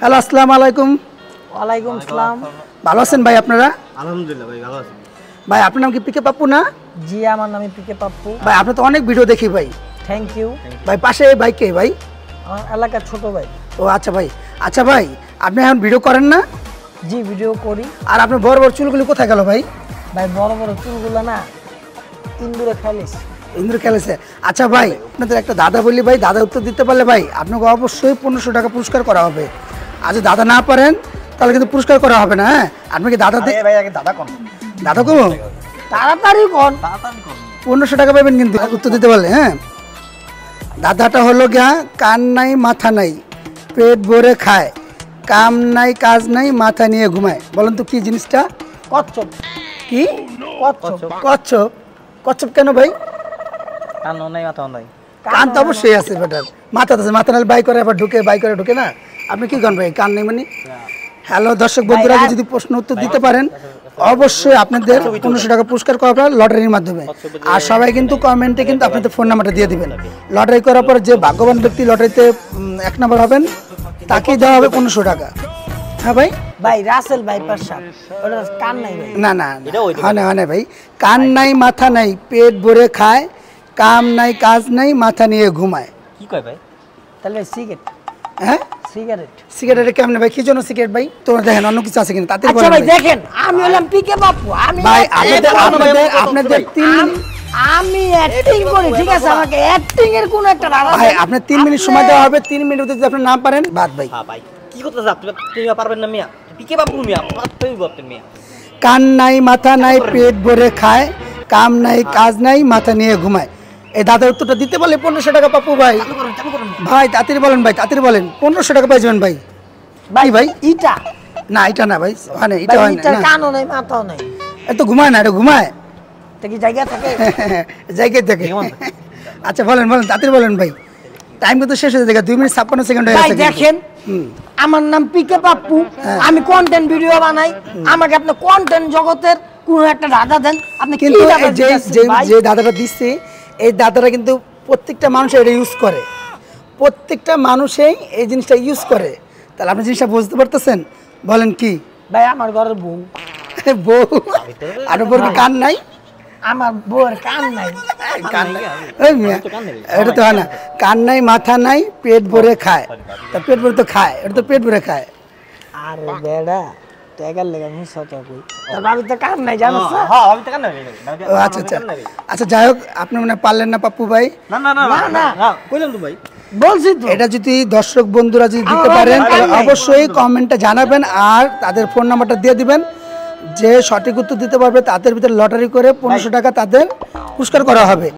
Hello, আসসালামু আলাইকুম। ওয়ালাইকুম সালাম। ভালো আছেন ভাই আপনারা? আলহামদুলিল্লাহ ভাই, ভালো আছি। ভাই আপনার নাম কি পিকে পাপ্পু না? জি, আমার নাম পিকে পাপ্পু। ভাই আপনি তো অনেক ভিডিও দেখি ভাই। Thank you. ভাই পাশে ভাই কে ভাই? আমার এলাকার ছোট ভাই। ও আচ্ছা ভাই। আচ্ছা ভাই, আপনি এখন ভিডিও করেন না? জি, ভিডিও করি। আর আপনার বড় বড় চুলগুলি কোথায় গেল ভাই? ভাই বড় বড় চুলগুলো না ইন্দুরে খাইলিস। ইন্দ্র খেলেছে। আচ্ছা ভাই, আপনাদের একটা দাদা বললি ভাই, দাদা উত্তর দিতে পারলে ভাই আপনাকে অবশ্যই 1500 টাকা পুরস্কার করা হবে। আর যদি দাদা না পারেন তাহলে কিন্তু পুরস্কার করা হবে না। হ্যাঁ, আপনি কি দাদা ভাই আগে দাদা কোন? দাদা কো তাড়াতাড়ি কোন। 1500 টাকা পাবেন কিন্তু উত্তর দিতে পারলে। হ্যাঁ, দাদাটা হলো গিয়া কান নাই মাথা নাই, পেট ভরে খায়, কাম নাই কাজ নাই, মাথা নিয়ে ঘুমায়। বলেন তো কি জিনিসটা? কচ্ছপ। কি? কচ্ছপ। কচ্ছপ। কচ্ছপ কেন ভাই? কান নাই, মাথা নাই। কান তো অবশ্যই আছে বেটার, মাথা আছে, মাথা নাহলে বাই করে আবার ঢুকে, বাই করে ঢুকে না। আপনি কি করেন ভাই, কান নেই মানে? হ্যালো দর্শক বন্ধুরা, যদি প্রশ্ন উত্তর দিতে পারেন অবশ্যই আপনাদের 1500 টাকা পুরস্কার করা হবে লটারির মাধ্যমে। আর সবাই কিন্তু কমেন্টে কিন্তু আপনাদের ফোন নাম্বারটা দিয়ে দিবেন। লটারি করার পর যে ভাগ্যবান ব্যক্তি লটারিতে 1 নম্বর হবেন তাকেই দেওয়া হবে 1500 টাকা। হ্যাঁ ভাই? ভাই রাসেল ভাই পাশা ওটা কান নাই ভাই। না না, হয় না ভাই। কান নাই মাথা নাই, পেট ভরে খায়, কাম নাই কাজ নাই, মাথা নিয়ে ঘুমায়। কি কয় ভাই? তাহলে সিগারেট। হ্যাঁ, সিগারেট। সিগারেট কেমনে ভাই? কি জন্য সিগারেট ভাই? তোমরা দেখেন অন্য কিছু আছে কিনা তাতে আচ্ছা ভাই দেখেন, আমি হলাম পিকে পাপ্পু। আমি ভাই আপনাদের 3 আমি অ্যাক্টিং করি, ঠিক আছে? আমাকে অ্যাক্টিং এর কোন একটা রাগা ভাই আপনার 3 মিনিট সময় দেওয়া হবে। 3 মিনিট যদি আপনি না পারেন বাদ ভাই। হ্যাঁ ভাই, কি করতেছ আপনি? তুমি পারবেন না মিয়া? পিকে বাবু মিয়া, আপনি বলতেন মিয়া। কান নাই মাথা নাই, পেট ভরে খায়, কাম নাই কাজ নাই, মাথা নিয়ে ঘুমায়। এই দাদার উত্তরটা দিতে বলে 1500 টাকা পাপ্পু ভাই। ভাই তাড়াতাড়ি বলেন, ভাই তাড়াতাড়ি বলেন। 1500 টাকা পাই যাবেন ভাই। ভাই ভাই ইটা না, এটা না ভাই, হয় না, এটা ভাই, হয় ইটার না। কানও নাই মাথাও নাই। এত ঘুমায় না, এটা ঘুমায় তা কি জায়গা থাকে? জায়গায় থেকে। আচ্ছা বলেন বলেন, তাড়াতাড়ি বলেন ভাই, টাইম কিন্তু শেষ হয়ে যায়। 2 মিনিট 56 সেকেন্ড হয়ে ভাই গেছে। দেখেন, আমার নাম পিকে পাপ্পু। আমি কন্টেন্ট ভিডিও বানাই। আমাকে আপনি কন্টেন্ট জগতের কোন একটা দাদা দেন। আপনি কি কিন্তু দাদা যে দিচ্ছেন ভাই? যে দাদাটা দিচ্ছে, এই দাদাটা কিন্তু প্রত্যেকটা মানুষ এটা ইউজ করে। প্রত্যেকটা মানুষই এই জিনিসটা ইউজ করে। তাহলে আপনি জিনিসটা বুঝতে পারতেছেন? বলেন কি? ভাই আমার ঘরের বউ। বউ আর বউর কি কান নাই? আমার বউয়ের কান নাই। কান নাই, ওই মিয়া, এটা তো হয় না। কান নাই মাথা নাই, পেট ভরে খায়। তা পেট ভরে তো খায়, এটা তো পেট ভরে খায়। আরে বেড়া, টাকার লেগে মুসা তো কই। তার ভাবি তো কান নাই, জানোস না? হ্যাঁ, আমি তো কান নাই। ও আচ্ছা আচ্ছা আচ্ছা, যাই হোক, আপনি মনে হয় পারলেন না পাপ্পু ভাই। না না না না, না। না, কইলাম তো ভাই। বলছি তো। এটা যদি দর্শক বন্ধুরা যদি দিতে পারেন তাহলে অবশ্যই কমেন্টে জানাবেন আর তাদের ফোন নাম্বারটা দিয়ে দিবেন। যে সঠিক উত্তর দিতে পারবে তাদের ভিতরে লটারি করে 1500 টাকা তাদের পুরস্কার করা হবে।